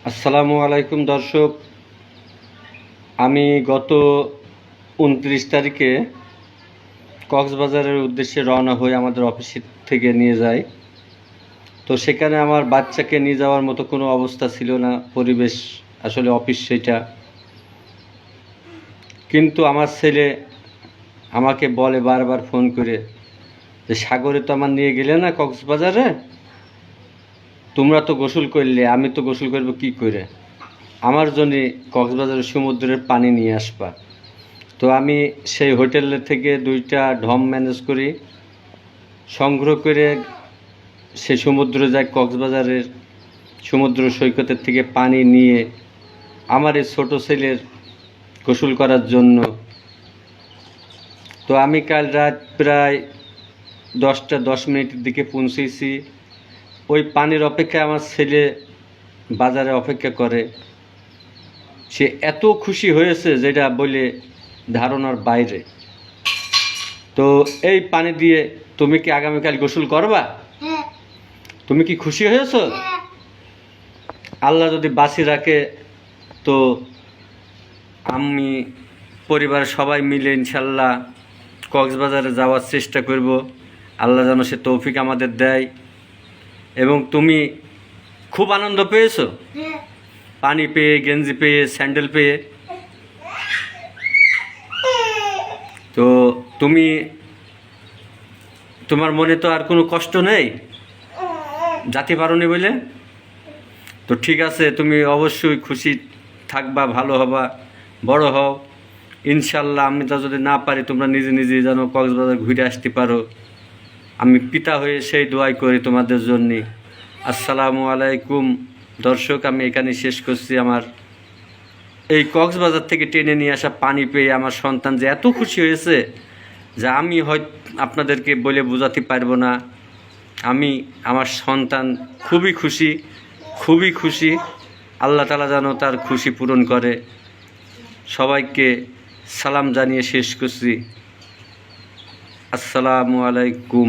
আসসালামু আলাইকুম দর্শক, আমি গত ২৯ তারিখে কক্সবাজারের উদ্দেশ্যে রওনা হয়ে আমাদের অফিস থেকে নিয়ে যাই। তো সেখানে আমার বাচ্চাকে নিয়ে যাওয়ার মতো কোনো অবস্থা ছিল না, পরিবেশ আসলে অফিস সেটা। কিন্তু আমার ছেলে আমাকে বলে বারবার ফোন করে যে সাগরে তো আমার নিয়ে গেলে না কক্সবাজারে, তোমরা তো গোসল করলে, আমি তো গোসল করবো কী করে, আমার জন্যে কক্সবাজারের সমুদ্রের পানি নিয়ে আসবা। তো আমি সেই হোটেল থেকে 2টা ঢম ম্যানেজ করি, সংগ্রহ করে সে সমুদ্র যাই, কক্সবাজারের সমুদ্র সৈকতের থেকে পানি নিয়ে আমার এই ছোটো ছেলের গোসল করার জন্য। তো আমি কাল রাত প্রায় 10টা 10 মিনিটের দিকে পৌঁছেছি। ওই পানির অপেক্ষায় আমার ছেলে বাজারে অপেক্ষা করে। সে এত খুশি হয়েছে যেটা বলে ধারণার বাইরে। তো এই পানি দিয়ে তুমি কি আগামীকাল গোসল করবা? তুমি কি খুশি হয়েছো? আল্লাহ যদি বাঁচি রাখে তো আমি পরিবারের সবাই মিলে ইনশাল্লাহ কক্সবাজারে যাওয়ার চেষ্টা করব। আল্লাহ যেন সে তৌফিক আমাদের দেয়। এবং তুমি খুব আনন্দ পেয়েছো পানি পেয়ে, গেঞ্জি পেয়ে, স্যান্ডেল পেয়ে। তো তুমি, তোমার মনে তো আর কোনো কষ্ট নেই যাতে পারোনি বলে? তো ঠিক আছে, তুমি অবশ্যই খুশি থাকবা, ভালো হবা, বড় হও ইনশাল্লাহ। আমি তা যদি না পারি, তোমরা নিজে নিজে যেন কক্সবাজার ঘুরে আসতে পারো, আমি পিতা হয়ে সেই দোয়াই করি তোমাদের জন্যে। আসসালামু আলাইকুম দর্শক, আমি এখানে শেষ করছি। আমার এই কক্সবাজার থেকে টেনে নিয়ে আসা পানি পেয়ে আমার সন্তান যে এত খুশি হয়েছে যা আমি হয়তো আপনাদেরকে বলে বোঝাতে পারবো না। আমি, আমার সন্তান খুবই খুশি, খুবই খুশি। আল্লাহ তাআলা যেন তার খুশি পূরণ করে। সবাইকে সালাম জানিয়ে শেষ করছি। আসসালামু আলাইকুম।